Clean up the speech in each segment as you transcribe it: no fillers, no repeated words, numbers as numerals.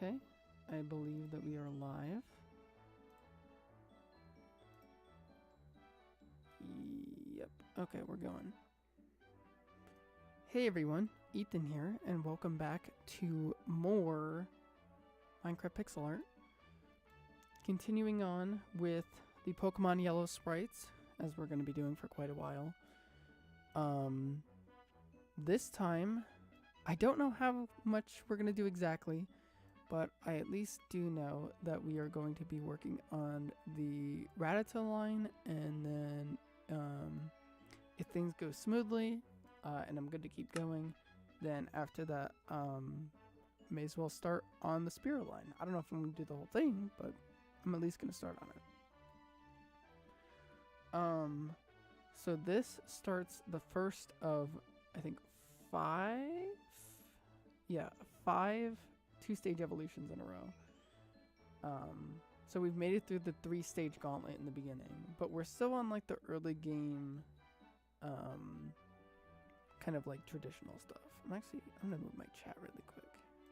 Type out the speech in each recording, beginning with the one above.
Okay, I believe that we are live. Yep, okay, we're going. Hey everyone, Ethan here, and welcome back to more Minecraft pixel art. Continuing on with the Pokemon Yellow sprites, as we're going to be doing for quite a while. This time, I don't know how much we're going to do exactly, but I at least do know that we are going to be working on the Rattata line, and then if things go smoothly and I'm good to keep going, then after that, may as well start on the Spearow line. I don't know if I'm going to do the whole thing, but I'm at least going to start on it. So this starts the first of, I think, 5 two-stage evolutions in a row. So we've made it through the 3-stage gauntlet in the beginning, but we're still on like the early game, kind of like traditional stuff. I'm gonna move my chat really quick.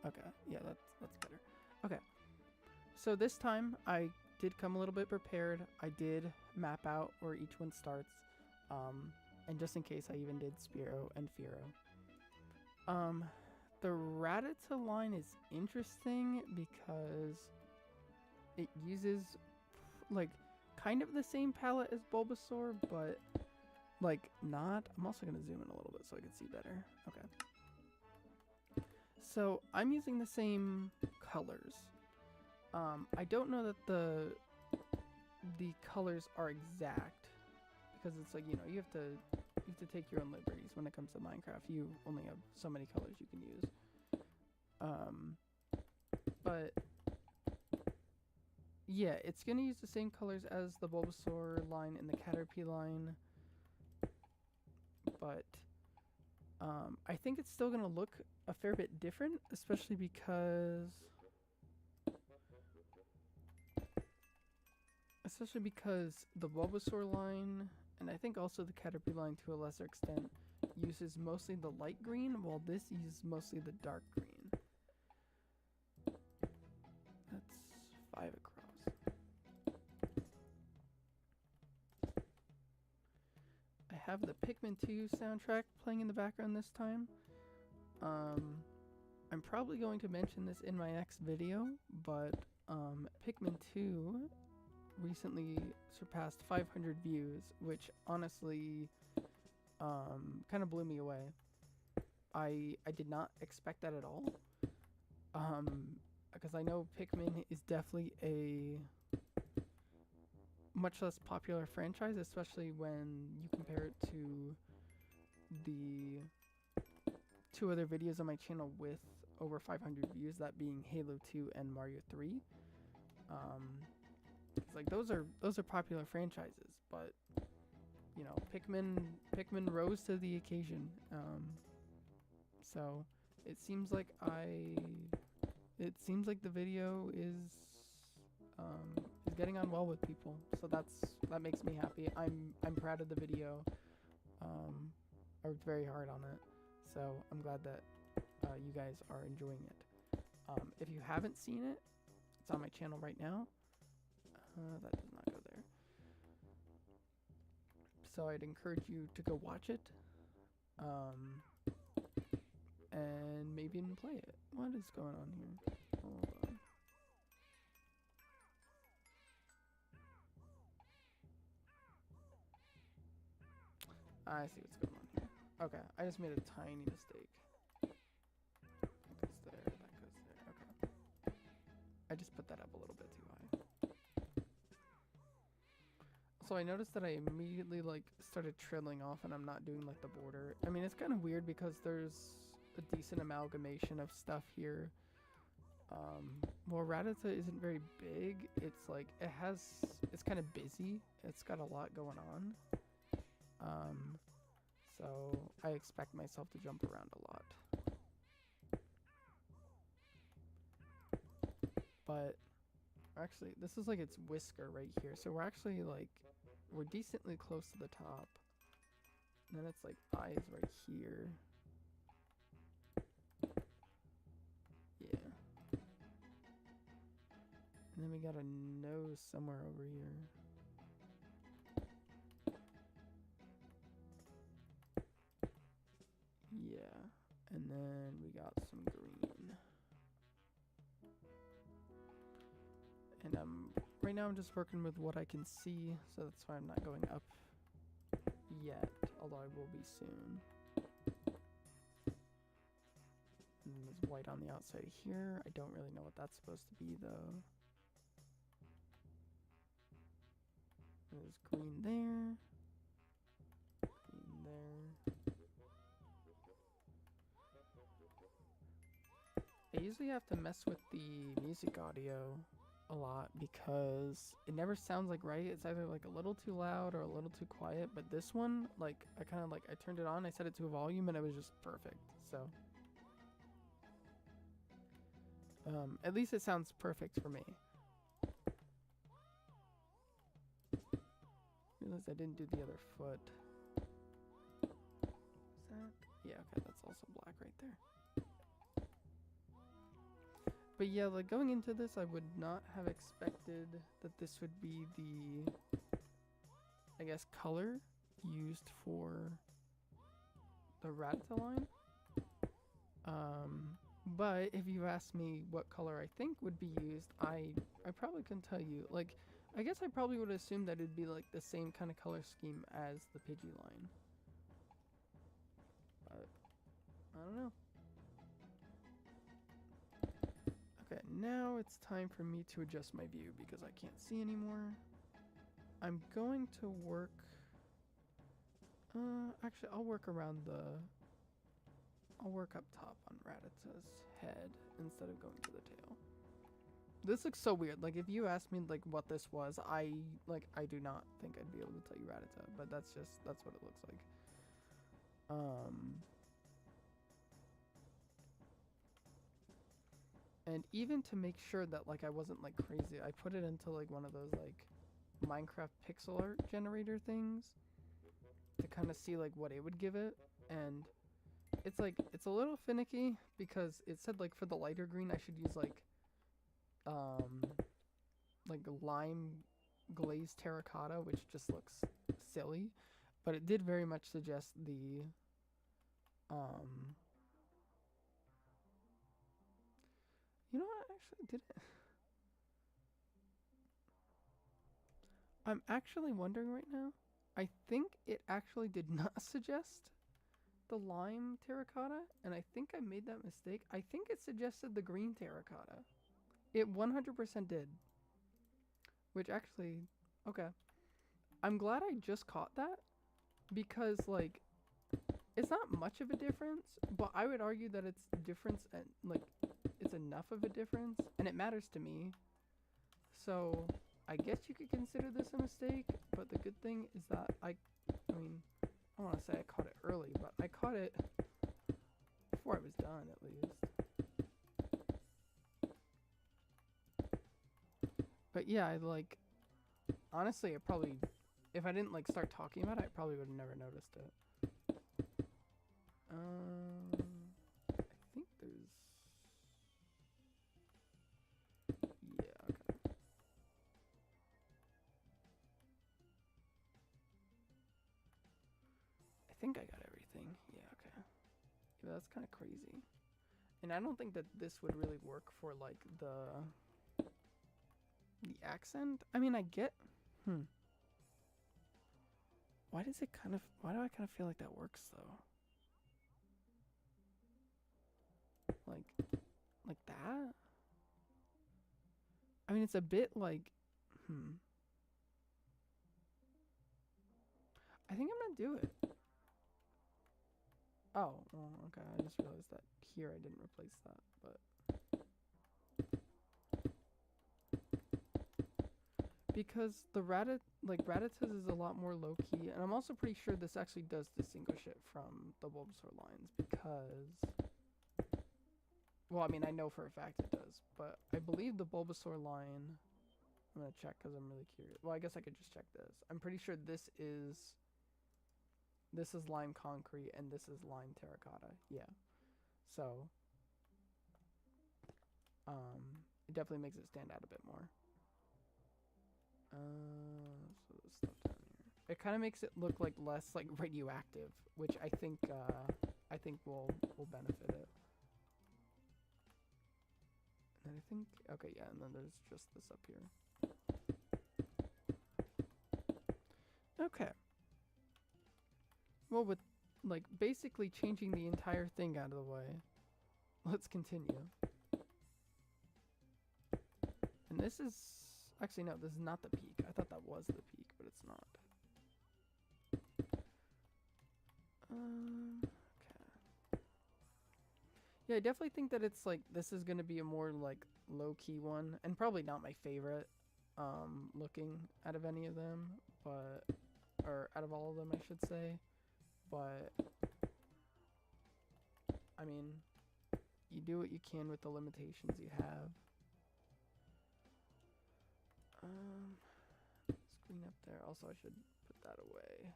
Okay, yeah, that's better. Okay, so this time I did come a little bit prepared. I did map out where each one starts, and just in case, I even did Spearow and Fearow. The Rattata line is interesting because it uses like kind of the same palette as Bulbasaur, but like not. I'm also going to zoom in a little bit so I can see better. Okay. So I'm using the same colors. I don't know that the colors are exact because it's like, you know, you have to take your own liberties when it comes to Minecraft. You only have so many colors you can use. But yeah, it's gonna use the same colors as the Bulbasaur line and the Caterpie line. But I think it's still gonna look a fair bit different, especially because the Bulbasaur line, and I think also the Caterpie line to a lesser extent, uses mostly the light green, while this uses mostly the dark green. That's 5 across. I have the Pikmin 2 soundtrack playing in the background this time. I'm probably going to mention this in my next video, but Pikmin 2 recently surpassed 500 views, which honestly kind of blew me away. I did not expect that at all, because I know Pikmin is definitely a much less popular franchise, especially when you compare it to the 2 other videos on my channel with over 500 views, that being Halo 2 and Mario 3. It's like those are popular franchises, but you know, Pikmin rose to the occasion. So it seems like the video is getting on well with people. So that makes me happy. I'm proud of the video. I worked very hard on it, so I'm glad that you guys are enjoying it. If you haven't seen it, it's on my channel right now. That does not go there. So I'd encourage you to go watch it, and maybe even play it. What is going on here? Hold on. I see what's going on here. Okay, I just made a tiny mistake. That goes there, that goes there. Okay. I just put that up a little bit too high. So I noticed that I immediately like started trailing off and I'm not doing like the border. I mean, it's kind of weird because there's a decent amalgamation of stuff here. Well, Rattata isn't very big. It's like it's kind of busy. It's got a lot going on. So I expect myself to jump around a lot. But actually, this is like its whisker right here. So we're decently close to the top. And then it's like eyes right here. Yeah. got a nose somewhere over here. Yeah, and then we got some green. And right now I'm just working with what I can see, so that's why I'm not going up yet, although I will be soon. And there's white on the outside here. I don't really know what that's supposed to be though. There's green there. Green there. I usually have to mess with the music audio a lot because it never sounds like right. It's either like a little too loud or a little too quiet, but this one, like, I turned it on, I set it to a volume, and it was just perfect. So at least it sounds perfect for me. Realized I didn't do the other foot. Is that? Yeah, okay, that's also black right there. But yeah, like going into this, I would not have expected that this would be the, I guess, color used for the Rattata line. But if you asked me what color I think would be used, I probably couldn't tell you. Like, I guess I probably would assume that it'd be like the same kind of color scheme as the Pidgey line. But I don't know. Okay, now it's time for me to adjust my view because I can't see anymore. I'm going to work... actually, I'll work around the... I'll work up top on Rattata's head instead of going to the tail. This looks so weird. Like, if you asked me, like, what this was, I do not think I'd be able to tell you Rattata, but that's what it looks like. And even to make sure that, like, I wasn't, like, crazy, I put it into, like, one of those, like, Minecraft pixel art generator things to kind of see, like, what it would give it. And it's, like, it's a little finicky because it said, like, for the lighter green, I should use, like lime glazed terracotta, which just looks silly. But it did very much suggest the, you know what, actually, did it? I'm actually wondering right now. I think it actually did not suggest the lime terracotta, and I think I made that mistake. I think it suggested the green terracotta. It 100% did. Which actually, okay. I'm glad I just caught that because, like, it's not much of a difference, but I would argue that it's difference and, like, it's enough of a difference, and it matters to me. So I guess you could consider this a mistake, but the good thing is that I mean, I don't want to say I caught it early, but I caught it before I was done, at least. But yeah, honestly, it probably, if I didn't, like, start talking about it, I probably would have never noticed it. I think there's, yeah, okay. I think I got everything. Yeah, okay. Yeah, that's kind of crazy. And I don't think that this would really work for, like, the accent. I mean, I get, why do I kind of feel like that works, though? Like that? I mean, it's a bit like, I think I'm gonna do it. Oh, well, okay, I just realized that here I didn't replace that, but. Because the Rattata's is a lot more low-key, and I'm also pretty sure this actually does distinguish it from the Bulbasaur lines, because... Well, I mean, I know for a fact it does, but I believe the Bulbasaur line... I'm gonna check because I'm really curious. Well, I guess I could just check this. I'm pretty sure this is lime concrete and this is lime terracotta. Yeah. So, it definitely makes it stand out a bit more. So the stuff down here. It kind of makes it look like less like radioactive, which I think will benefit it. And then I think okay, yeah, and then there's just this up here. Okay. Well, with like basically changing the entire thing out of the way, let's continue. And this is actually no, this is not the peak. I thought that was the peak, but it's not. Okay. Yeah, I definitely think that it's like this is gonna be a more like low key one, and probably not my favorite looking out of any of them, but or out of all of them, I should say. But I mean, you do what you can with the limitations you have. Screen up there. Also, I should put that away.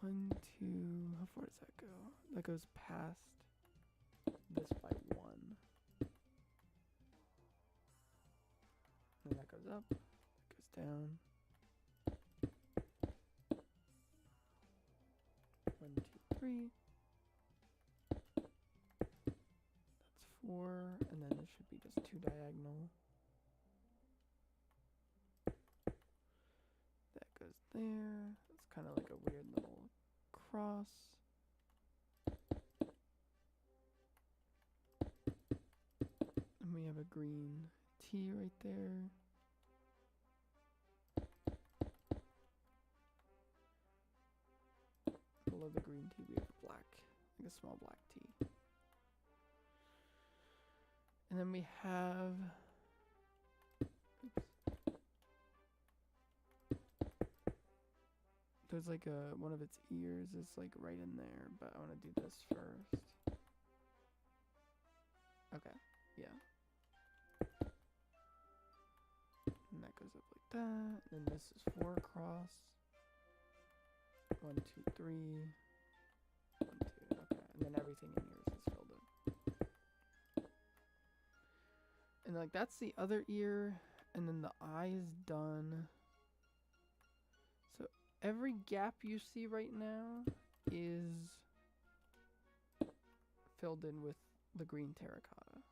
1, 2. How far does that go? That goes past this by 1. And that goes up. That goes down. 1, 2, 3. That's 4, and then it should be just 2 diagonal. That goes there. It's kind of like a weird little cross. And we have a green T right there. Below the green T we have a black, like a small black T. And then we have, oops. There's like one of its ears is like right in there, but I want to do this first. Okay, yeah. And that goes up like that. And this is 4 across. 1, 2, 3. 1, 2. Okay, and then everything in here is filled in. And like that's the other ear, and then the eye is done. So every gap you see right now is filled in with the green terracotta.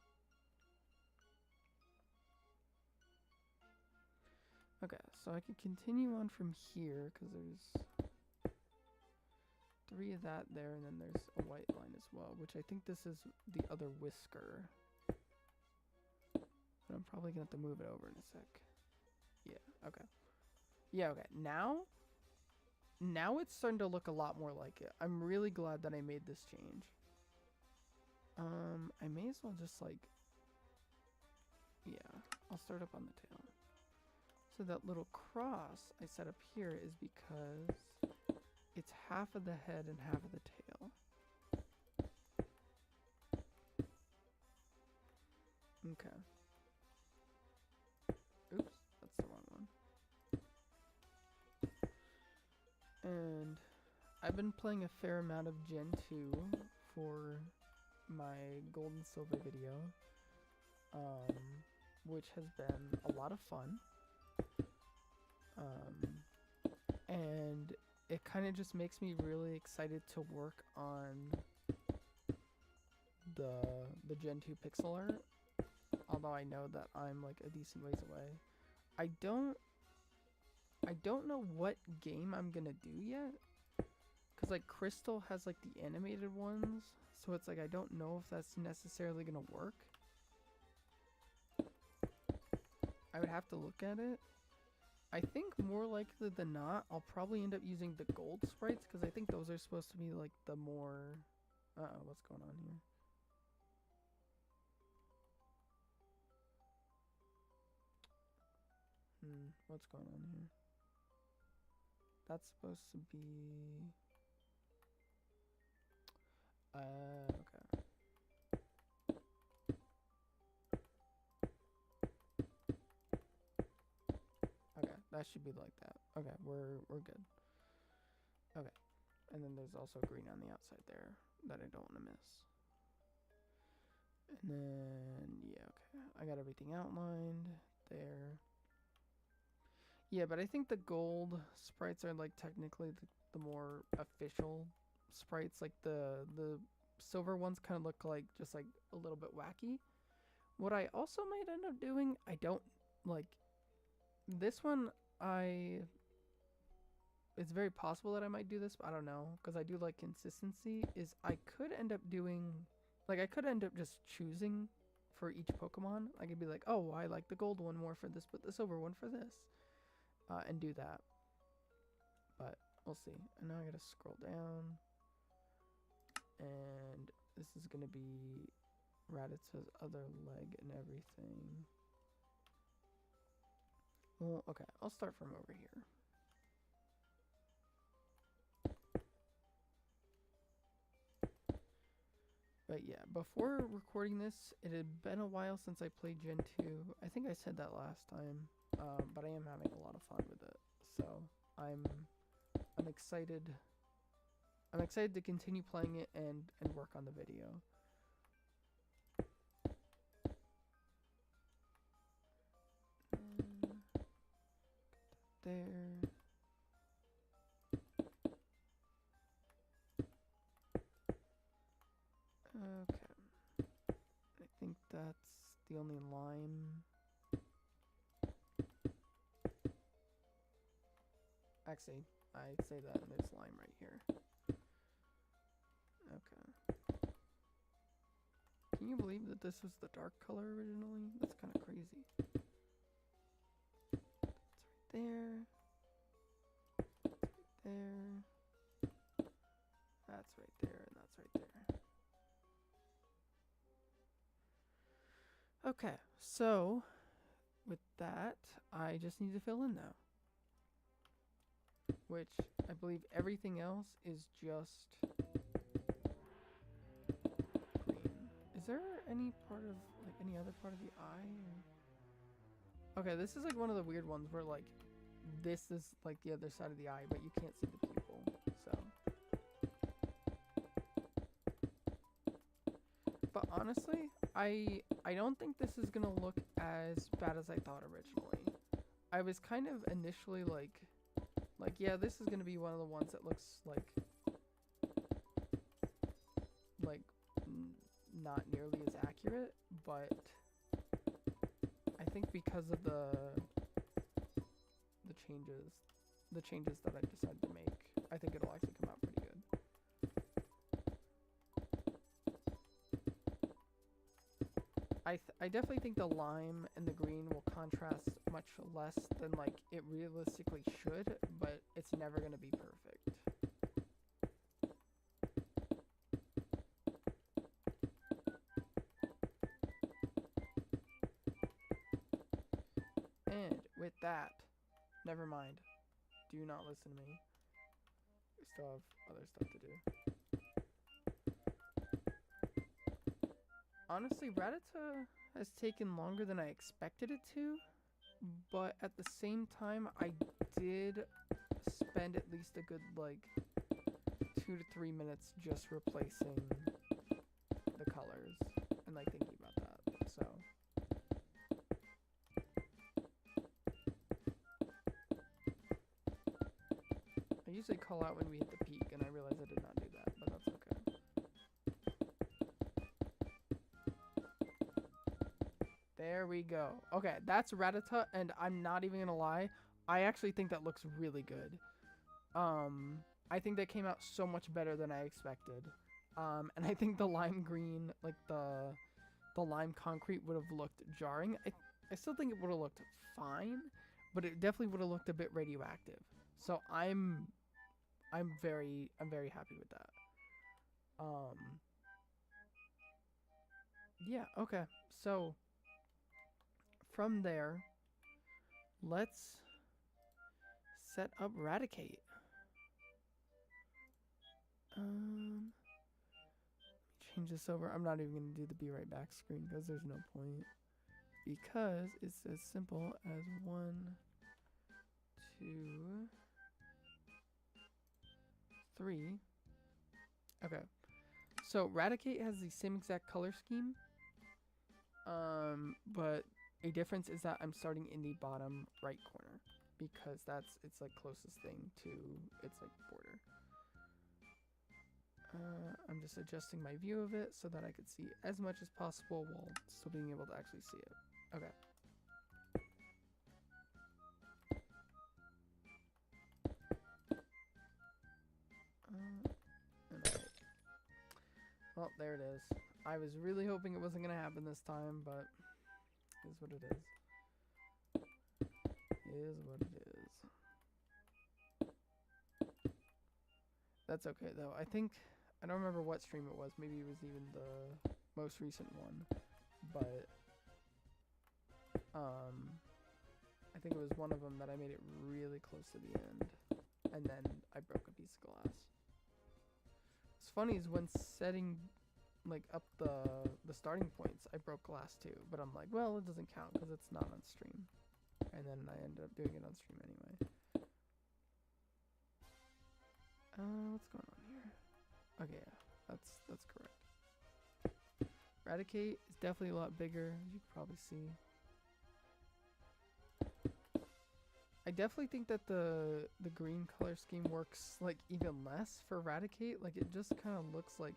Okay, so I can continue on from here because there's 3 of that there, and then there's a white line as well, which I think this is the other whisker. But I'm probably gonna have to move it over in a sec. Yeah, okay. Yeah, okay. Now it's starting to look a lot more like it. I'm really glad that I made this change. I may as well just like, yeah, I'll start up on the tail. So that little cross I set up here is because it's half of the head and half of the tail. Okay. Oops, that's the wrong one. And I've been playing a fair amount of Gen 2 for my gold and silver video, which has been a lot of fun. And it kind of just makes me really excited to work on the Gen 2 pixel art, although I know that I'm like a decent ways away. I don't know what game I'm gonna do yet, because like Crystal has like the animated ones, so it's like I don't know if that's necessarily gonna work. I would have to look at it. I think more likely than not, I'll probably end up using the gold sprites, because I think those are supposed to be like the more... Uh-oh, what's going on here? What's going on here? That's supposed to be... okay. Okay, that should be like that. Okay, we're good. Okay, and then there's also green on the outside there that I don't want to miss. And then, yeah, okay. I got everything outlined there. Yeah, but I think the gold sprites are like technically the more official sprites. Like the silver ones kind of look like just like a little bit wacky. What I also might end up doing, I don't like this one. I It's very possible that I might do this, but I don't know because I do like consistency. Is I could end up doing like I could end up just choosing for each Pokemon. I could be like, oh, I like the gold one more for this, but the silver one for this, and do that. But we'll see. And now I gotta scroll down, and this is gonna be Rattata's other leg and everything. Well, okay, I'll start from over here. But yeah, before recording this, it had been a while since I played Gen 2. I think I said that last time, but I am having a lot of fun with it. So I'm excited. I'm excited to continue playing it and work on the video. There. Okay. I think that's the only lime. Actually, I say that and there's lime right here. Okay. Can you believe that this was the dark color originally? That's kind of crazy. That's right there. That's right there. That's right there, and that's right there. Okay, so with that, I just need to fill in now. Which I believe everything else is just green. Is there any part of, like, any other part of the eye? Or... Okay, this is like one of the weird ones where, like, this is like the other side of the eye, but you can't see the pupil, so. But honestly, I don't think this is gonna look as bad as I thought originally. I was kind of initially like, yeah, this is gonna be one of the ones that looks like not nearly as accurate, but I think because of the changes that I decided to make, I think it'll actually come out pretty good. I definitely think the lime and the green will contrast much less than like it realistically should, but it's never gonna be perfect. And with that, never mind. Do not listen to me. We still have other stuff to do. Honestly, Rattata has taken longer than I expected it to, but at the same time, I did spend at least a good, like, 2 to 3 minutes just replacing the colors and, like, thinking about that, so. I usually call out when we hit the peak, and I realize I did not do that, but that's okay. There we go. Okay, that's Rattata, and I'm not even gonna lie, I actually think that looks really good. I think that came out so much better than I expected. And I think the lime green, like the lime concrete would have looked jarring. I still think it would have looked fine, but it definitely would have looked a bit radioactive. So I'm very happy with that. Yeah, okay. So from there, let's set up Raticate. Change this over. I'm not even going to do the be right back screen because there's no point. Because it's as simple as 1, 2, 3. Okay. So Raticate has the same exact color scheme. But a difference is that I'm starting in the bottom right corner. because it's like closest thing to its like border. I'm just adjusting my view of it so that I could see as much as possible while still being able to actually see it. Okay. Well, there it is. I was really hoping it wasn't going to happen this time, but it is what it is. It is what it is. That's okay, though. I don't remember what stream it was. Maybe it was even the most recent one. But, I think it was one of them that I made it really close to the end. And then I broke a piece of glass. What's funny is when setting like up the starting points, I broke glass too, but I'm like, well, it doesn't count because it's not on stream. And then I ended up doing it on stream anyway. What's going on here? Okay, yeah, that's correct. Raticate is definitely a lot bigger, as you can probably see. I definitely think that the green color scheme works like even less for Raticate. Like it just kind of looks like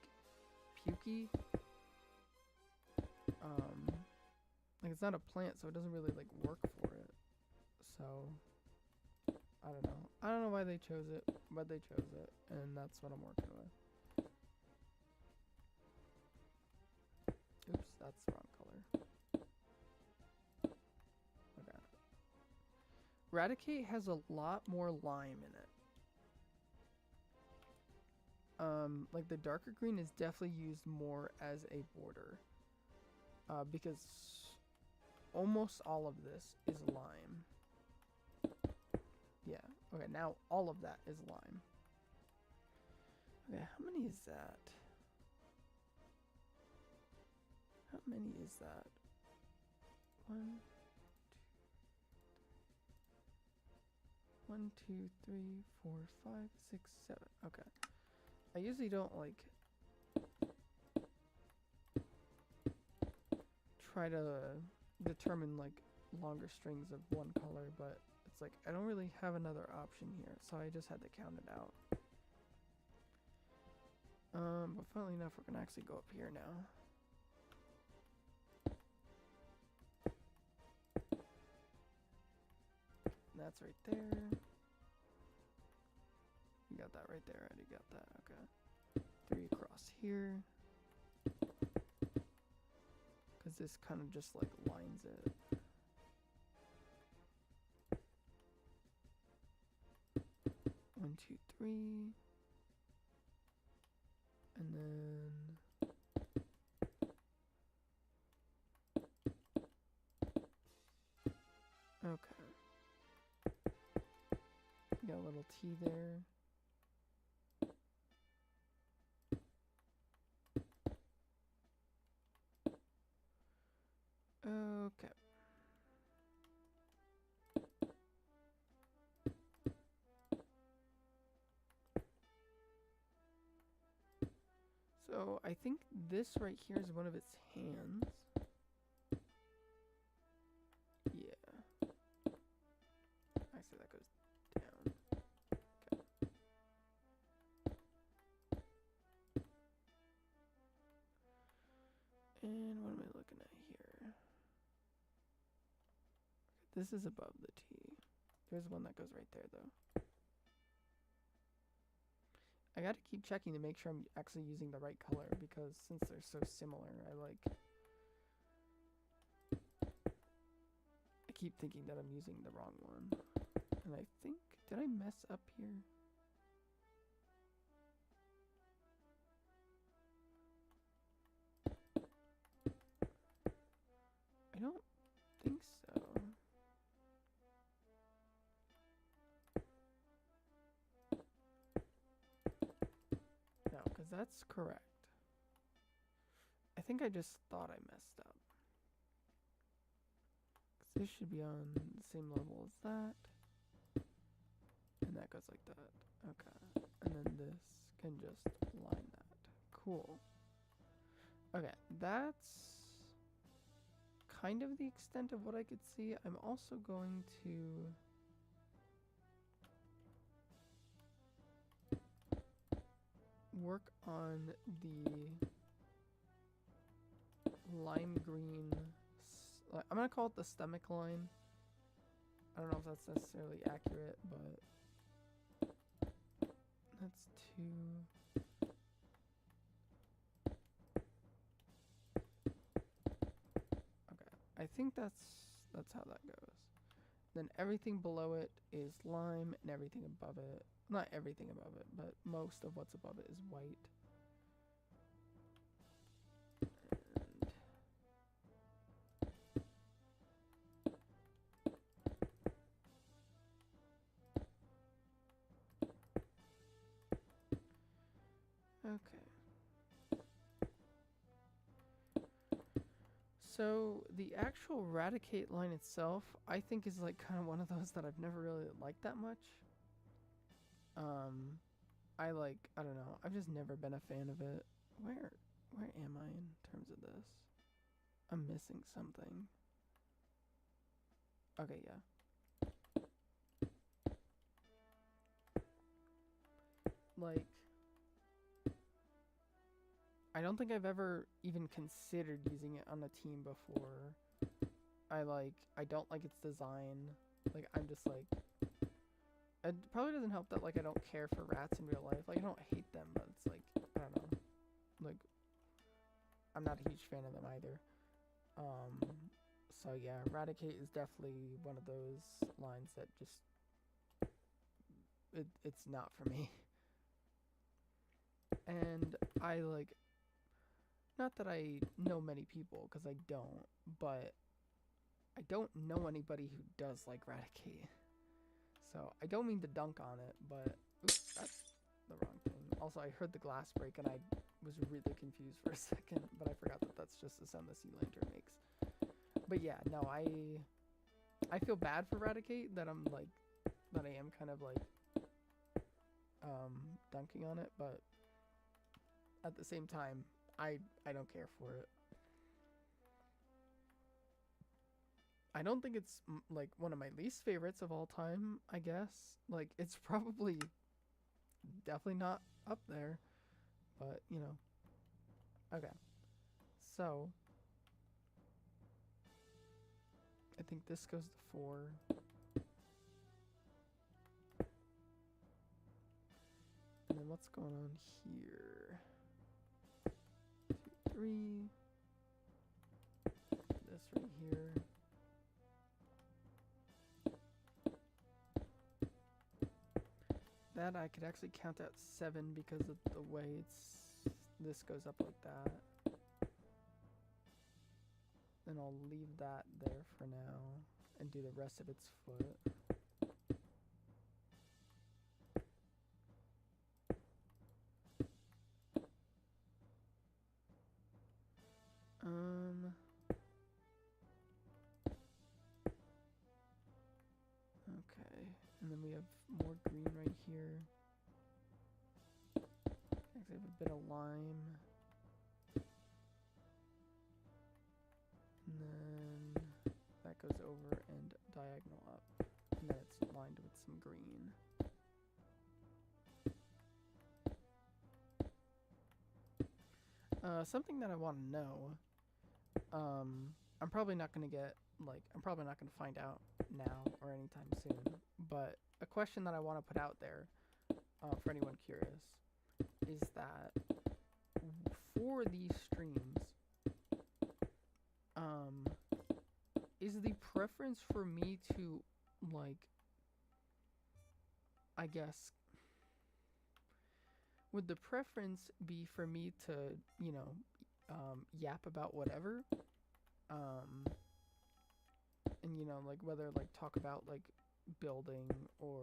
pukey. Like it's not a plant, so it doesn't really like work for it. So I don't know. I don't know why they chose it, but they chose it, and that's what I'm working with. Oops, that's the wrong color. Okay. Raticate has a lot more lime in it. Like the darker green is definitely used more as a border. Because almost all of this is lime. Yeah, okay, now all of that is lime. Okay, how many is that? How many is that? 1, 2, 3, 4, 5, 6, 7. Okay. I usually don't like try to determine like longer strings of one color, but it's like I don't really have another option here, so I just had to count it out. But funnily enough, we're gonna actually go up here now. And that's right there. You got that right there. I already got that. Okay. 3 across here. Because this kind of just like lines it. One, two, three. And then okay. Got a little T there. Okay. So I think this right here is one of its hands. Yeah. Actually, that goes down. Okay. And what am I looking at here? This is above the T. There's one that goes right there, though. I gotta keep checking to make sure I'm actually using the right color, because since they're so similar, I keep thinking that I'm using the wrong one. And I think, did I mess up here? I don't think so. No, because that's correct. I think I just thought I messed up. Because this should be on the same level as that. And that goes like that. Okay. And then this can just line that. Cool. Okay, that's kind of the extent of what I could see. I'm also going to work on the lime green. I'm gonna call it the stomach line. I don't know if that's necessarily accurate, but that's 2. Okay, I think that's how that goes. Then everything below it is lime, and everything above it, not everything above it, but most of what's above it is white. Okay. So the actual Raticate line itself, I think is like kind of one of those that I've never really liked that much. I don't know. I've just never been a fan of it. Where am I in terms of this? I'm missing something. Okay, yeah. Like, I don't think I've ever even considered using it on a team before. I don't like its design. Like, I'm just like, it probably doesn't help that, like, I don't care for rats in real life. Like, I don't hate them, but it's like, I don't know. Like, I'm not a huge fan of them either. So yeah, Raticate is definitely one of those lines that just, it's not for me. And I like, not that I know many people, because I don't, but I don't know anybody who does like Raticate. So I don't mean to dunk on it, but oops, that's the wrong thing. Also, I heard the glass break and I was really confused for a second, but I forgot that that's just the sound the sea lantern makes. But yeah, no, I feel bad for Raticate that I am kind of like dunking on it, but at the same time, I don't care for it. I don't think it's like one of my least favorites of all time, I guess. Like, it's probably definitely not up there, but you know. Okay. So I think this goes to 4. And then what's going on here? 2, 3. This right here. That I could actually count at 7 because of the way this goes up like that. Then I'll leave that there for now and do the rest of its foot. Okay, and then we have more green right here. Actually, I have a bit of lime. And then that goes over and diagonal up. And then it's lined with some green. Something that I want to know. I'm probably not going to find out now or anytime soon. But a question that I want to put out there for anyone curious is that for these streams, is the preference for me to, like, I guess, would the preference be for me to, you know, yap about whatever, and, you know, like, whether, like, talk about, like, building or,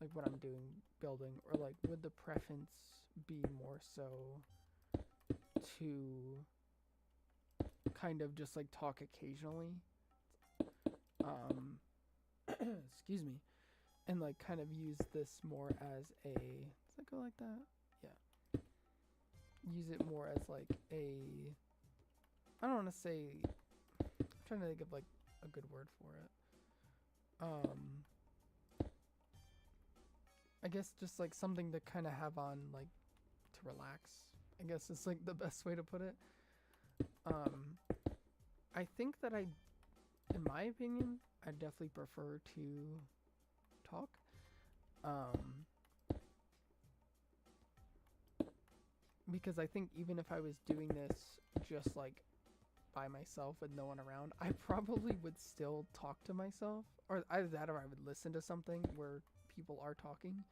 like, what I'm doing building, or, like, would the preference be more so to kind of just, like, talk occasionally, excuse me, and, like, kind of use this more as a, does that go like that? Yeah. Use it more as, like, a, I don't want to say, I'm trying to think of, like, a good word for it. I guess just, like, something to kind of have on, like, to relax. I guess it's like the best way to put it. I think that in my opinion, I definitely prefer to talk. Because I think even if I was doing this just like by myself with no one around, I probably would still talk to myself, or either that or I would listen to something where people are talking.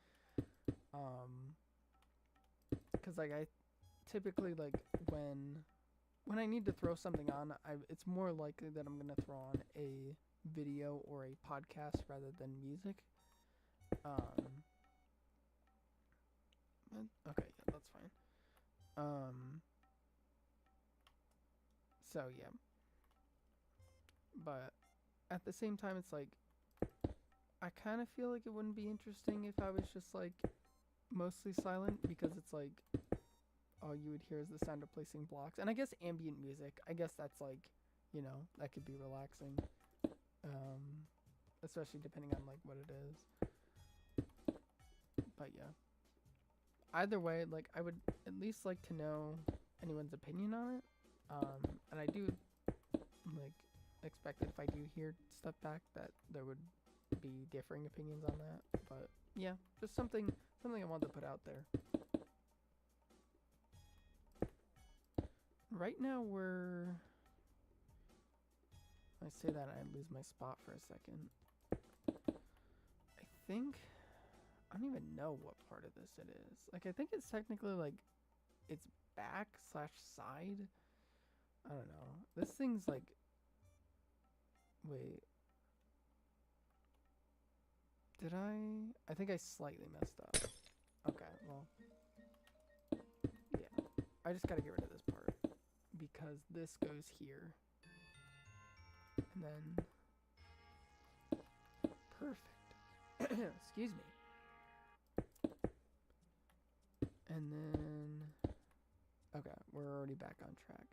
Because like I typically like when I need to throw something on, it's more likely that I'm gonna throw on a video or a podcast rather than music. Okay, yeah, that's fine. So yeah, but at the same time, it's like I kind of feel like it wouldn't be interesting if I was just like mostly silent, because it's like all you would hear is the sound of placing blocks. And I guess ambient music, I guess that's like, you know, that could be relaxing, especially depending on like what it is. But yeah, either way, like I would at least like to know anyone's opinion on it. And I do like expect that if I do hear stuff back, that there would be differing opinions on that. But yeah, just something I wanted to put out there. Right now I say that and I lose my spot for a second. I think I don't even know what part of this it is. Like I think it's technically like it's back / side. I don't know. This thing's like, wait. Did I think I slightly messed up. Okay, well. Yeah. I just gotta get rid of this part, because this goes here. And then. Perfect. Excuse me. And then. Okay, we're already back on track.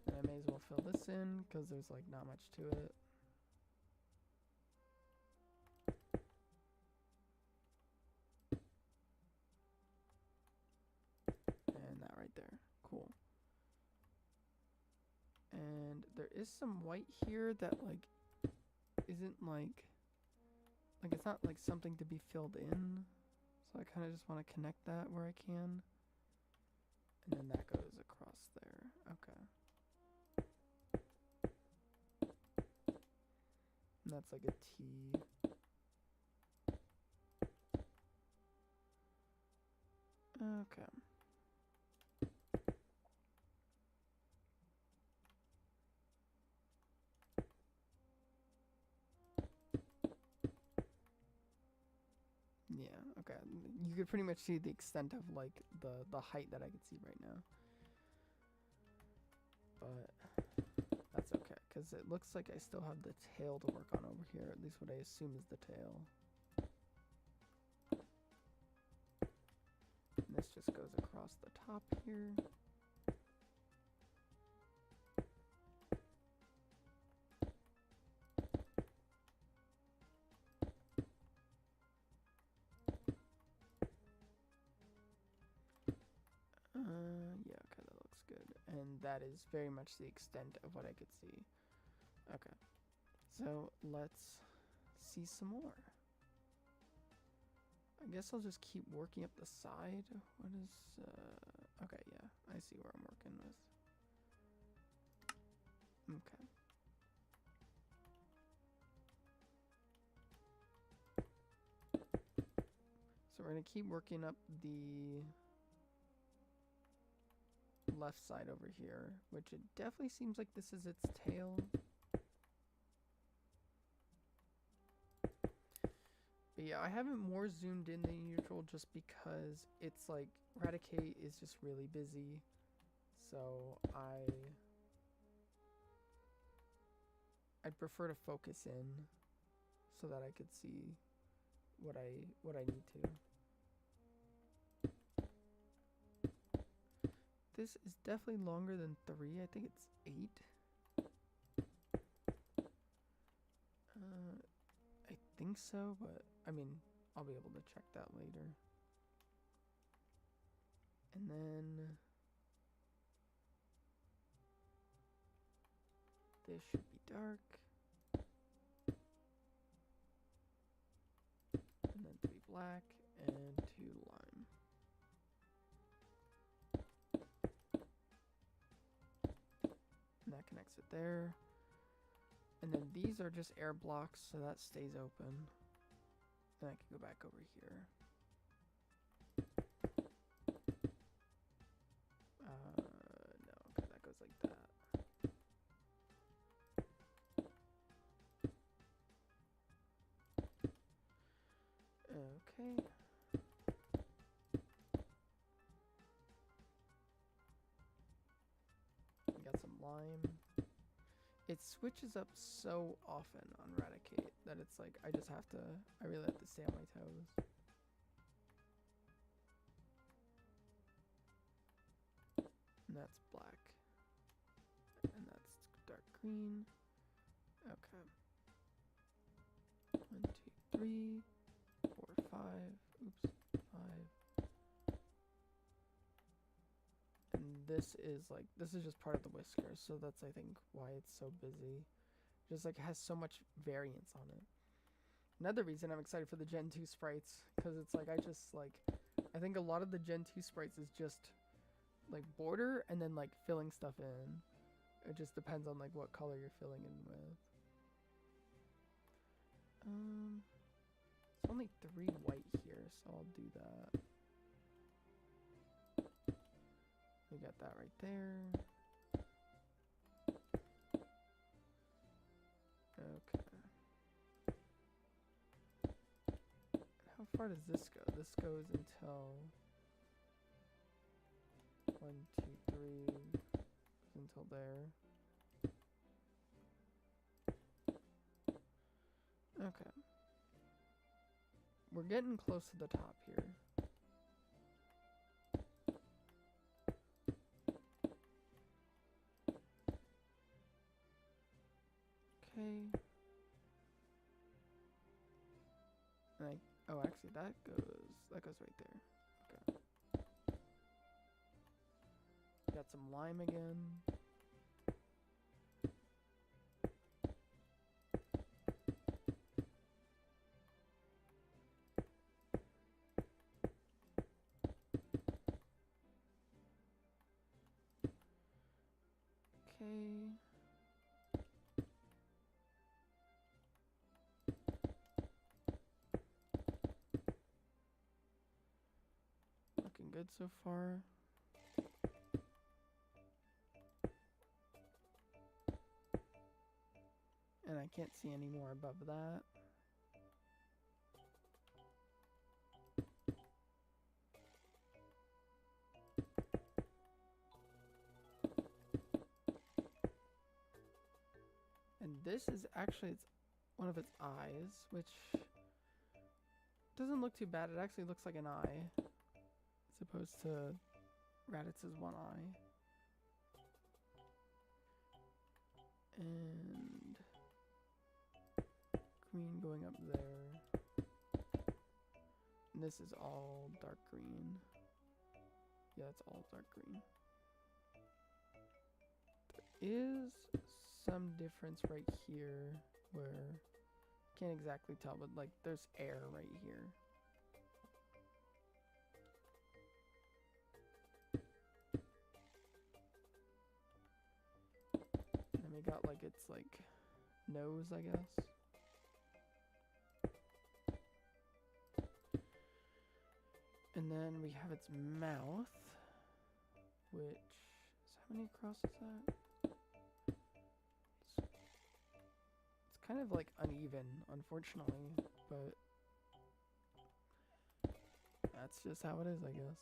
And I may as well fill this in, because there's like not much to it. And that right there. Cool. And there is some white here that like isn't like it's not like something to be filled in. So I kind of just want to connect that where I can. And then that goes across there. Okay. And that's like a T. Okay. Yeah, okay. You could pretty much see the extent of like the height that I could see right now. But that's okay, because it looks like I still have the tail to work on over here, at least what I assume is the tail. And this just goes across the top here. Yeah, okay, that looks good. And that is very much the extent of what I could see. Okay, so let's see some more. I guess I'll just keep working up the side. What is, okay, yeah, I see where I'm working with. Okay. So we're gonna keep working up the left side over here, which it definitely seems like this is its tail. But yeah, I have it more zoomed in than usual just because it's like Raticate is just really busy. So I'd prefer to focus in so that I could see what I need to. This is definitely longer than 3. I think it's 8. I think so, but I mean, I'll be able to check that later. And then this should be dark. And then 3 black and 2 lime. And that connects it there. And then these are just air blocks, so that stays open. Then I can go back over here. No, because that goes like that. Okay. We got some lime. It switches up so often on Raticate that it's like I really have to stay on my toes. And that's black. And that's dark green. Okay. 1, 2, 3, 4, 5. Oops, 5. And this is just part of the whisker, so that's I think why it's so busy. Just like it has so much variance on it. Another reason I'm excited for the Gen 2 sprites, because it's like I think a lot of the Gen 2 sprites is just like border and then like filling stuff in. It just depends on like what color you're filling in with. It's only 3 white here, so I'll do that. We got that right there. Okay. How far does this go? This goes until 1, 2, 3, until there. Okay. We're getting close to the top here. Okay. Oh, actually, that goes right there. Okay. Got some lime again. Okay. Looking good so far. And I can't see any more above that. And this is actually one of its eyes, which doesn't look too bad. It actually looks like an eye, as opposed to Rattata's one eye. And green going up there. And this is all dark green. Yeah, it's all dark green. There is some difference right here where can't exactly tell, but like there's air right here. And then we got like its like nose, I guess. And then we have its mouth, which is how many across is that? It's kind of like uneven, unfortunately, but that's just how it is, I guess.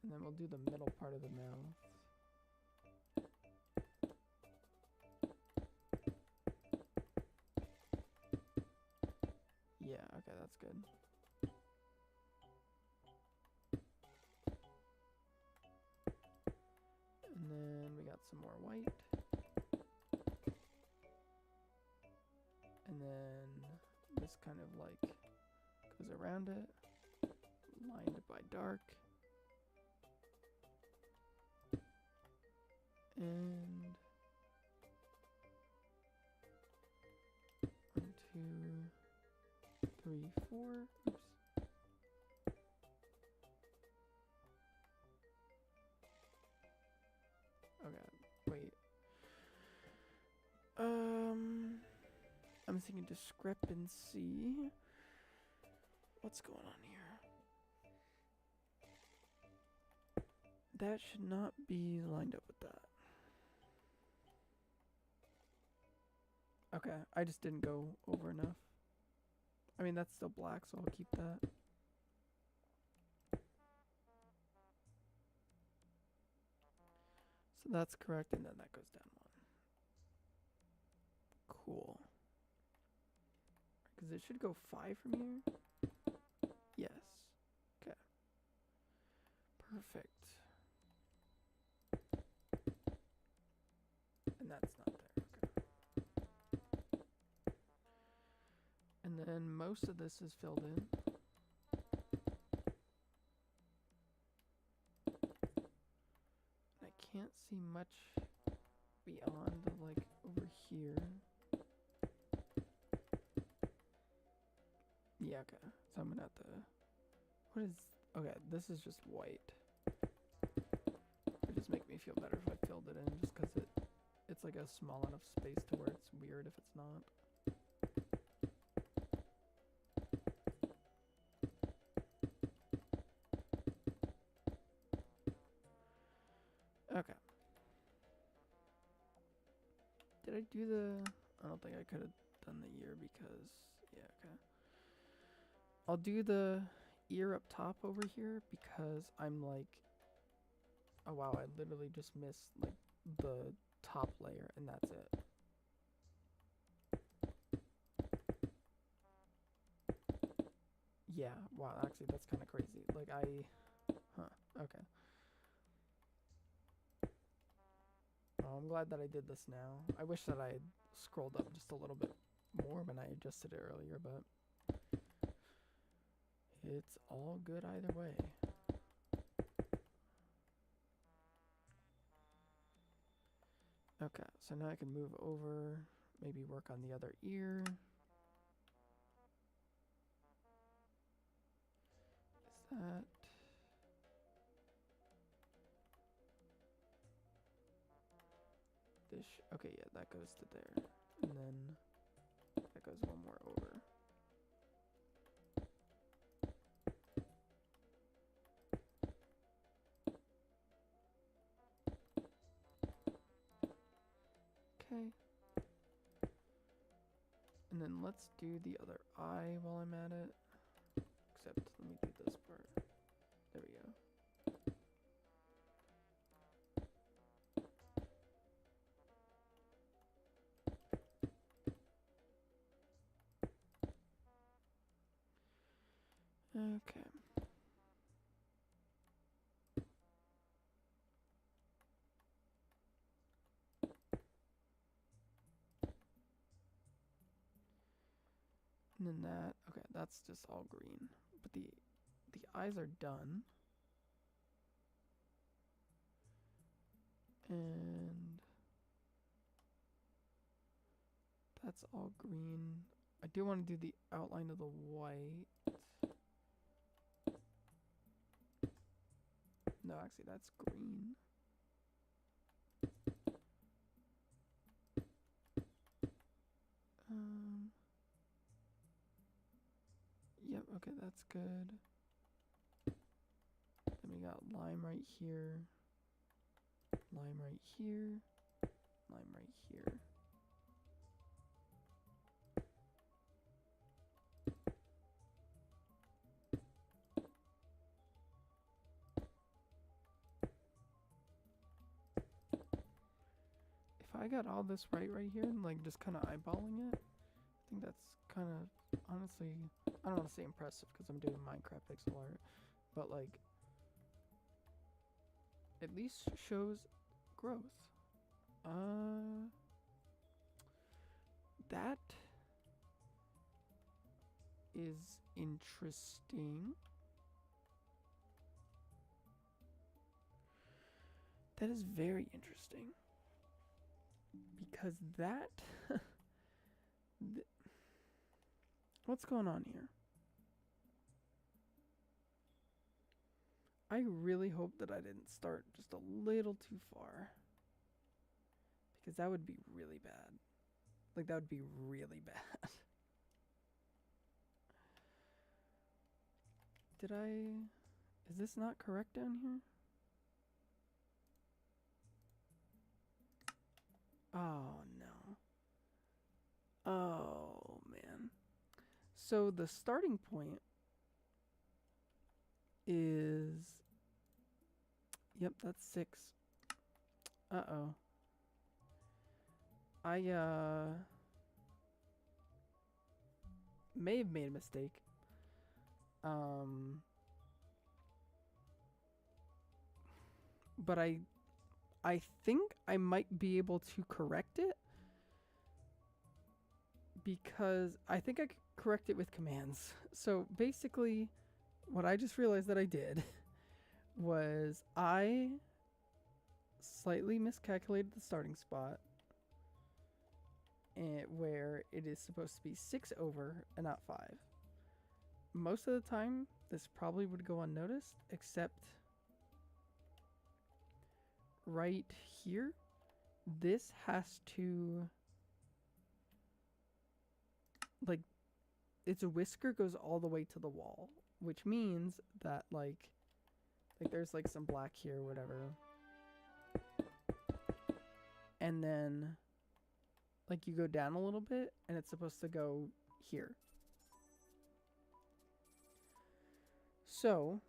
And then we'll do the middle part of the mouth. Yeah, okay, that's good. And then we got some more white. And then this kind of around it. Lined by dark. And 1, 2, 3, 4. Oops. Okay, wait. I'm thinking discrepancy. What's going on here? That should not be lined up with that. Okay, I just didn't go over enough. I mean, that's still black, so I'll keep that. So that's correct, and then that goes down 1. Cool. Because it should go 5 from here. Yes. Okay. Perfect. And that's not there. Okay. And then most of this is filled in. I can't see much beyond, like, over here. Yeah, okay. So I'm gonna have to... What is... Okay, this is just white. It just make me feel better if I filled it in, just because it's like a small enough space to where it's weird if it's not. Okay. Did I do the... I don't think I could have done the ear because... Yeah, okay. I'll do the ear up top over here because I'm like... Oh wow, I literally just missed like the top layer and that's it. Yeah, wow, actually that's kind of crazy. Like okay. Oh, I'm glad that I did this now. I wish that I had scrolled up just a little bit more when I adjusted it earlier, but it's all good either way. Okay, so now I can move over, maybe work on the other ear. Is that... This, okay, yeah, that goes to there. And then that goes one more over. Okay. And then let's do the other eye while I'm at it. Except, let me do this part. There we go. Okay. And then that, okay, that's just all green. But the eyes are done. And that's all green. I do want to do the outline of the white. No, actually, that's green. Yep, okay, that's good. Then we got lime right here. Lime right here. Lime right here. If I got all this right here and like just kind of eyeballing it, I think that's kind of, honestly, I don't want to say impressive because I'm doing Minecraft pixel art, but like, at least shows growth. That is interesting. That is very interesting. Because that... What's going on here? I really hope that I didn't start just a little too far. Because that would be really bad. Like, that would be really bad. Did I... Is this not correct down here? Oh, no. Oh, man. So the starting point is... Yep, that's 6. Uh-oh. I, may have made a mistake. But I think I might be able to correct it. Because I think I could correct it with commands. So basically, what I just realized that I did was I slightly miscalculated the starting spot where it is supposed to be 6 over and not 5. Most of the time, this probably would go unnoticed, except right here, this has to, like, its whisker goes all the way to the wall, which means that, like there's, like, some black here or whatever. And then, like, you go down a little bit, and it's supposed to go here. So,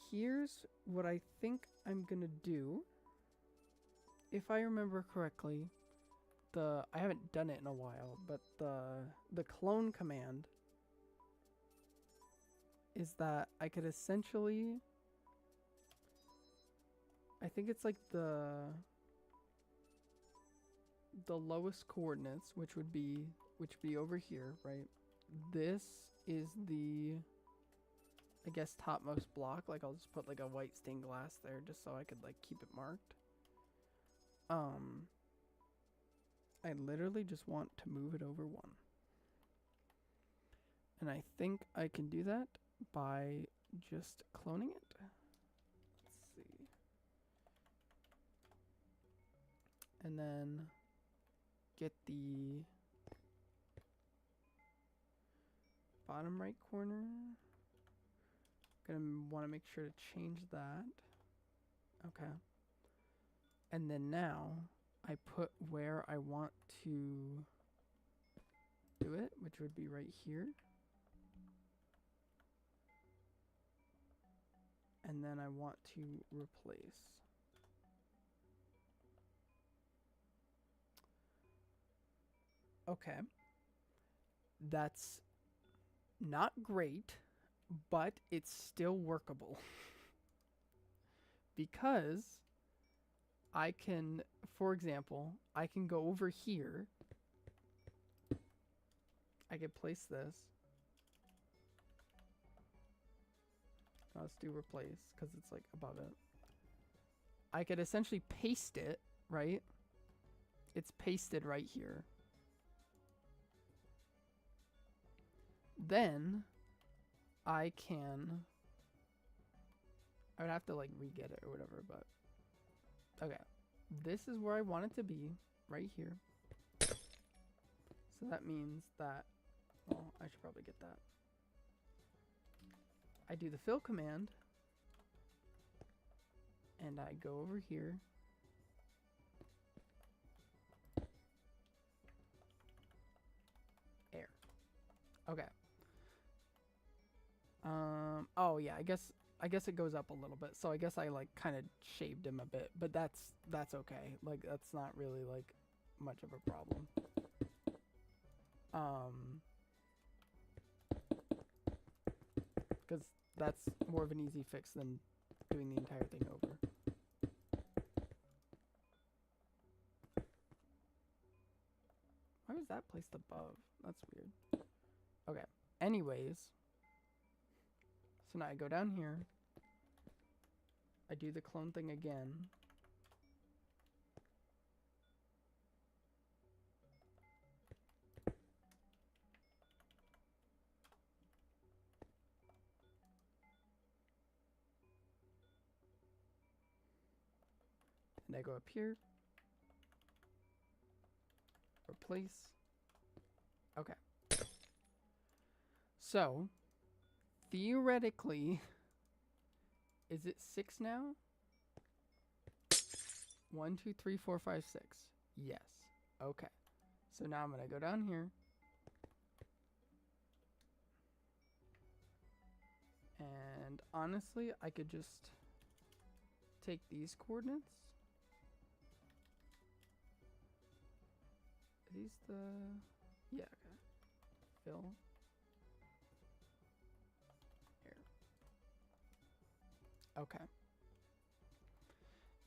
here's what I think I'm gonna do. If I remember correctly, I haven't done it in a while, but the clone command is that I could essentially, I think it's like the lowest coordinates, which would be over here, right? This is the, I guess, topmost block. Like, I'll just put like a white stained glass there just so I could like keep it marked. I literally just want to move it over 1. And I think I can do that by just cloning it. Let's see. And then get the bottom right corner. Gonna want to make sure to change that. Okay. And then now I put where I want to do it, which would be right here. And then I want to replace. Okay. That's not great, but it's still workable. Because I can, for example, I can go over here. I can place this. Let's do replace, because it's like above it. I could essentially paste it, right? It's pasted right here. Then I would have to like re-get it or whatever, but okay. This is where I want it to be, right here. So that means that, well, I should probably get that. I do the fill command, and I go over here. Air. Okay. Oh yeah, I guess it goes up a little bit. So I guess I like kind of shaved him a bit, but that's okay. Like, that's not really like much of a problem. Because that's more of an easy fix than doing the entire thing over. Why was that placed above? That's weird. Okay. Anyways, so now I go down here. I do the clone thing again. And I go up here. Replace. Okay. So, theoretically, is it 6 now? 1, 2, 3, 4, 5, 6. Yes. Okay. So now I'm going to go down here. And honestly, I could just take these coordinates. Are these the... Yeah, okay. Fill. Here. Okay.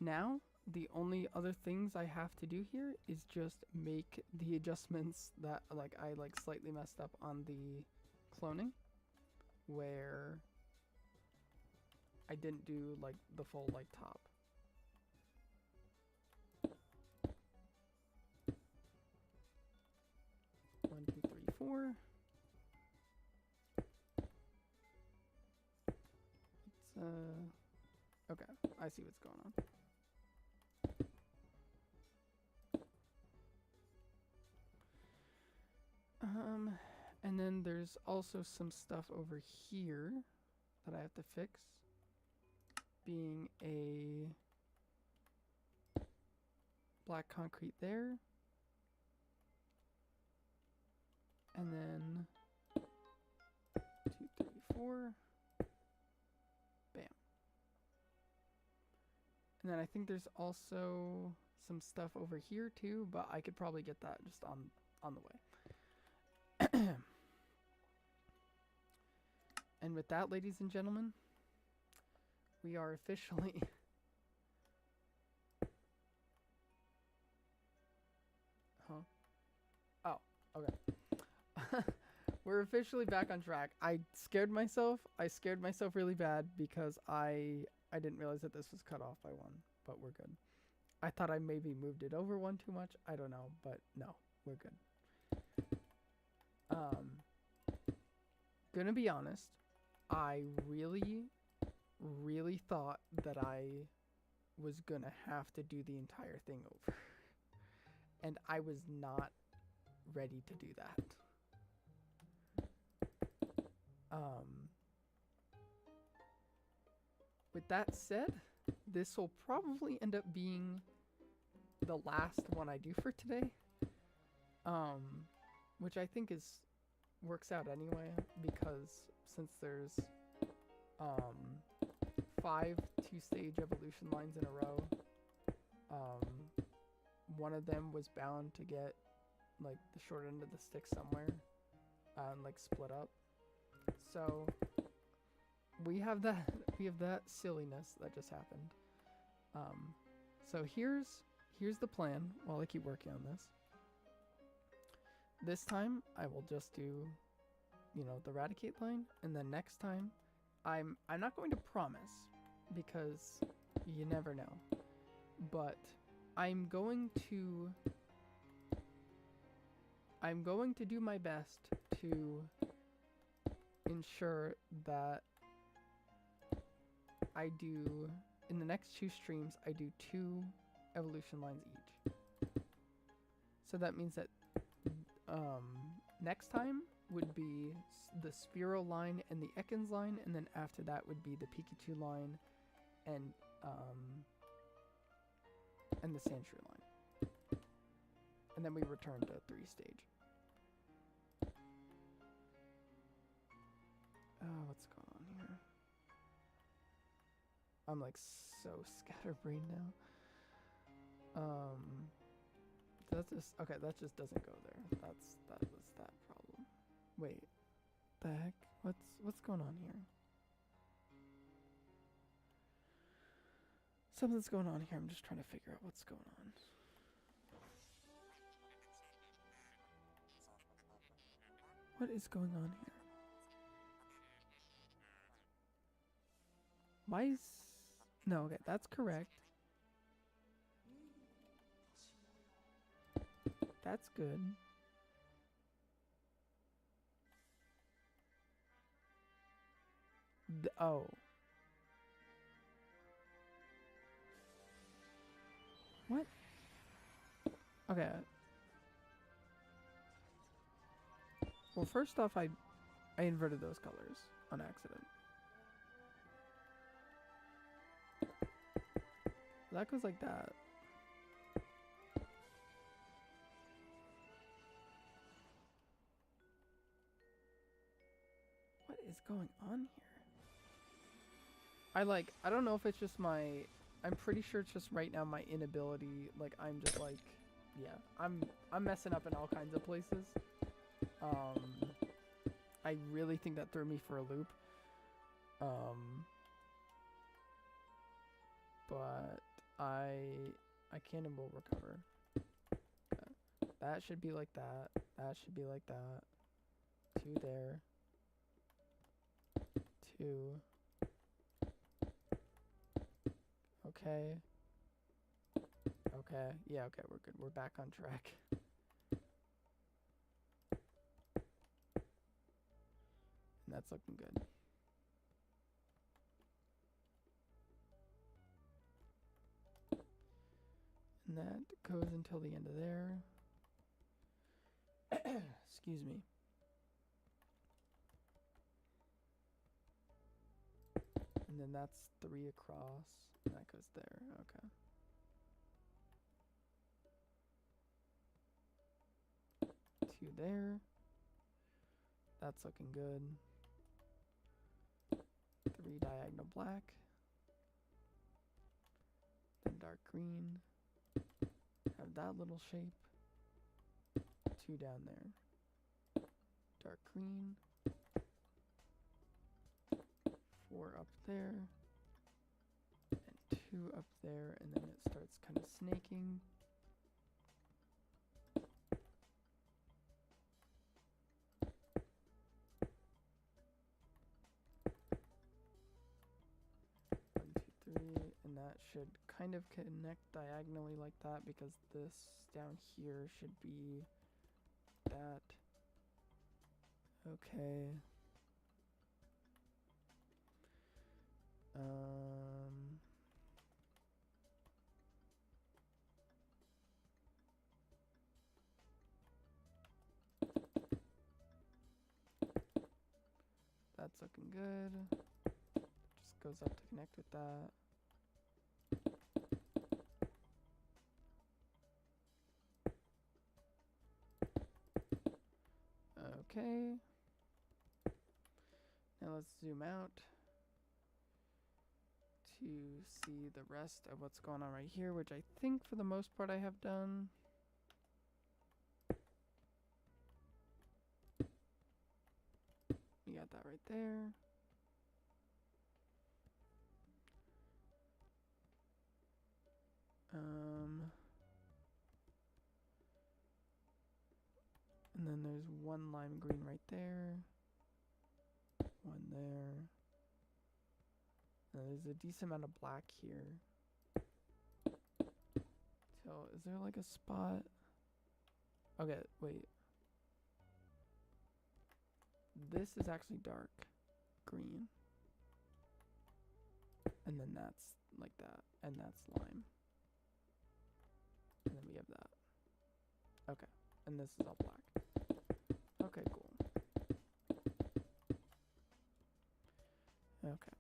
Now, the only other things I have to do here is just make the adjustments that I slightly messed up on the cloning, where I didn't do like the full top. One, two, three, four. It's okay. I see what's going on. And then there's also some stuff over here that I have to fix. Being a black concrete there. And then 2, 3, 4. Bam. And then I think there's also some stuff over here too, but I could probably get that just on the way. And with that, ladies and gentlemen, we are officially Oh, okay. We're officially back on track. I scared myself really bad because I didn't realize that this was cut off by 1, but we're good. I thought I maybe moved it over 1 too much. I don't know, but no, we're good. Gonna be honest, I really thought that I was gonna have to do the entire thing over. And I was not ready to do that. With that said, this will probably end up being the last one I do for today. Which I think works out anyway, because since there's 5 2-stage evolution lines in a row, one of them was bound to get like the short end of the stick somewhere and like split up. So we have that silliness that just happened. So here's the plan while I keep working on this. This time I will just do, the Raticate line, and then next time I'm not going to promise because you never know, but I'm going to do my best to ensure that I do, in the next 2 streams, I do 2 evolution lines each. So that means that next time would be the Spearow line and the Ekans line, and then after that would be the Pikachu line and the Sandshrew line. And then we return to 3-stage. Oh, what's going on here? I'm like so scatterbrained now. That's just okay. That just doesn't go there. That was that problem. Wait, the heck? What's going on here? Something's going on here. I'm just trying to figure out what's going on. What is going on here? Why is... No, okay, that's correct. That's good. Oh. What? Okay. Well, first off, I inverted those colors on accident. That goes like that. What is going on here? I don't know if it's just I'm pretty sure it's just right now my inability, like I'm just like, yeah, I'm messing up in all kinds of places. I really think that threw me for a loop. But I can and will recover. Okay. That should be like that. That should be like that. 2 there. 2. Okay. Okay. Yeah, okay, we're good. We're back on track. And that's looking good. And that goes until the end of there. Excuse me. And then that's 3 across. And that goes there. Okay. Two there. That's looking good. 3 diagonal black. Then dark green. Have that little shape. 2 down there. Dark green. 4 up there. And 2 up there. And then it starts kind of snaking. And that should kind of connect diagonally like that, because this down here should be that. Okay. That's looking good. Just goes up to connect with that. Okay. Now let's zoom out to see the rest of what's going on right here, which I think for the most part I have done. We got that right there. And then there's 1 lime green right there. 1 there. And there's a decent amount of black here. So, is there like a spot? Okay, wait. This is actually dark green. And then that's like that. And that's lime. And then we have that. Okay. And this is all black. Okay, cool. Okay.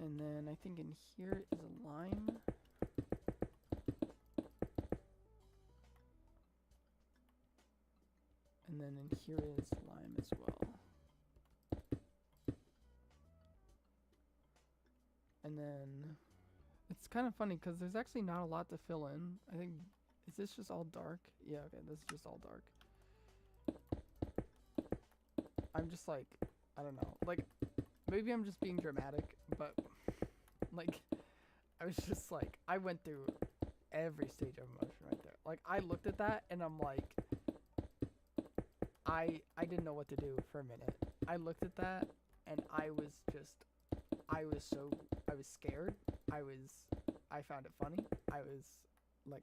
And then I think in here is a lime. And then in here is lime as well. And then it's kind of funny because there's actually not a lot to fill in. I think Is this just all dark? Yeah, okay, this is just all dark. I'm just like, I don't know. Like, maybe I'm just being dramatic, but, like, I was just like, I went through every stage of emotion right there. Like, I looked at that, and I'm like, I didn't know what to do for a minute. I looked at that, and I was scared. I found it funny. I was, like,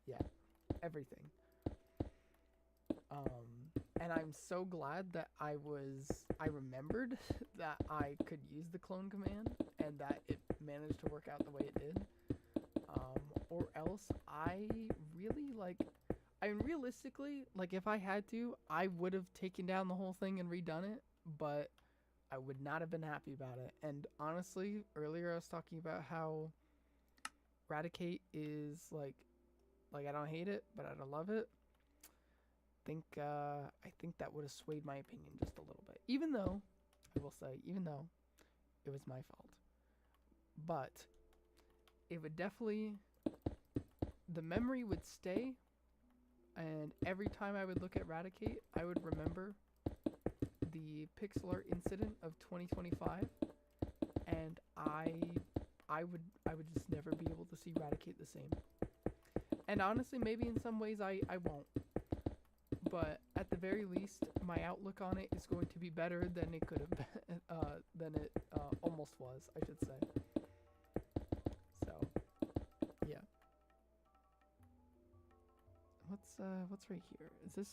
yeah, everything. And I'm so glad that I remembered that I could use the clone command and that it managed to work out the way it did. Or else realistically, like, if I had to, I would have taken down the whole thing and redone it, but I would not have been happy about it. And honestly, earlier I was talking about how Raticate is like I don't hate it, but I don't love it. I think that would have swayed my opinion just a little bit. Even though it was my fault. But it would definitely, the memory would stay, and every time I would look at Raticate, I would remember the pixel art incident of 2025, and I would just never be able to see Raticate the same. And honestly, maybe in some ways I won't. But at the very least, my outlook on it is going to be better than it could have been, than it almost was, I should say. So, yeah. What's right here? Is this?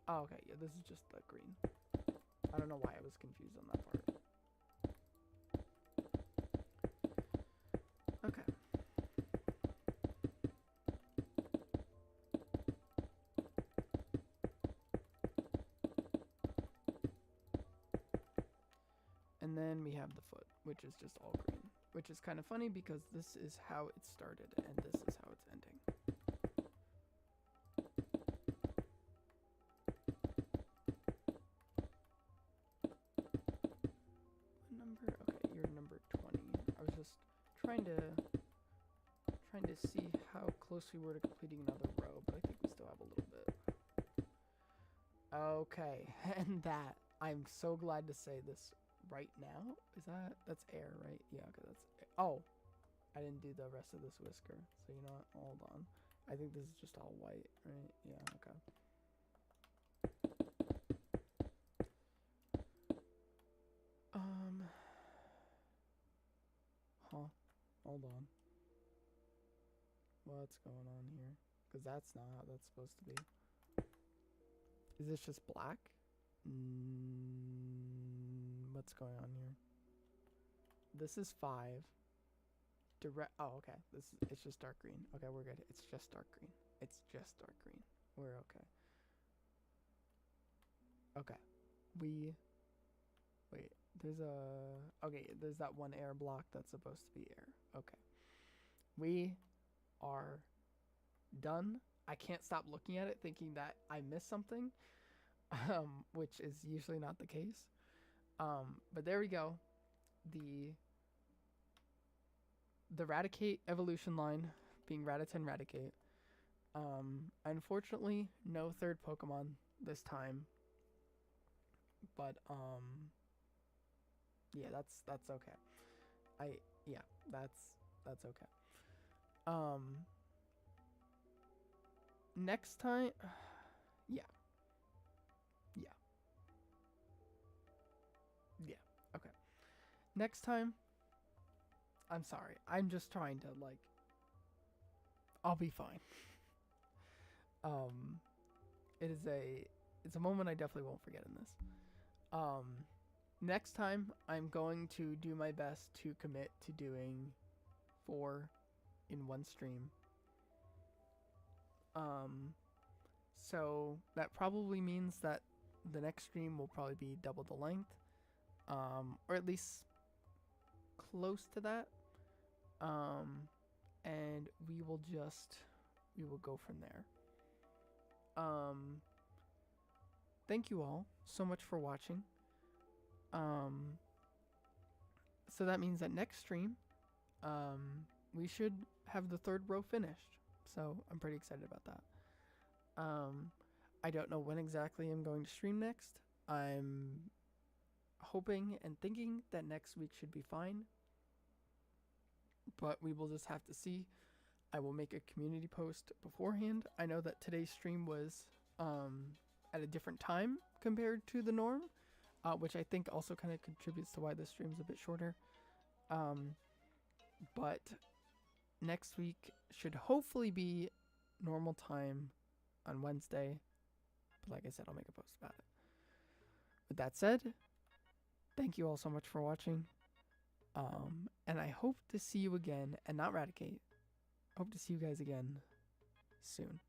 Oh, okay. Yeah, this is just the green. I don't know why I was confused on that part. Okay. And then we have the foot, which is just all green. Which is kind of funny because this is how it started and this is how it's ending. What number? Okay, you're number 20. I was just trying to see how close we were to completing another row, but I think we still have a little bit. Okay, and that, I'm so glad to say this right now. That's air, right? Yeah, okay, that's air. Oh, I didn't do the rest of this whisker, so you know what, hold on. I think this is just all white, right? Yeah, okay. Hold on. What's going on here? Because that's not how that's supposed to be. Is this just black? What's going on here? This is 5. Oh, okay. It's just dark green. Okay, we're good. It's just dark green. It's just dark green. We're okay. Okay. Wait. There's that one air block that's supposed to be air. Okay. We are done. I can't stop looking at it thinking that I missed something, which is usually not the case. But there we go. The Raticate evolution line being Rattata and Raticate. Unfortunately, no third Pokemon this time. But yeah, that's okay. That's okay. Next time, yeah. Okay. Next time, I'm sorry. I'm just trying to, like, I'll be fine. It's a moment I definitely won't forget in this. Next time I'm going to do my best to commit to doing 4 in one stream. So that probably means that the next stream will probably be double the length, or at least close to that. And we will go from there. Thank you all so much for watching. So that means that next stream, we should have the third row finished. So I'm pretty excited about that. I don't know when exactly I'm going to stream next. I'm hoping and thinking that next week should be fine, but we will just have to see. I will make a community post beforehand. I know that today's stream was at a different time compared to the norm, which I think also kind of contributes to why this stream's a bit shorter. But next week should hopefully be normal time on Wednesday. But like I said, I'll make a post about it. With that said, thank you all so much for watching. And I hope to see you again, and not Raticate. Hope to see you guys again soon.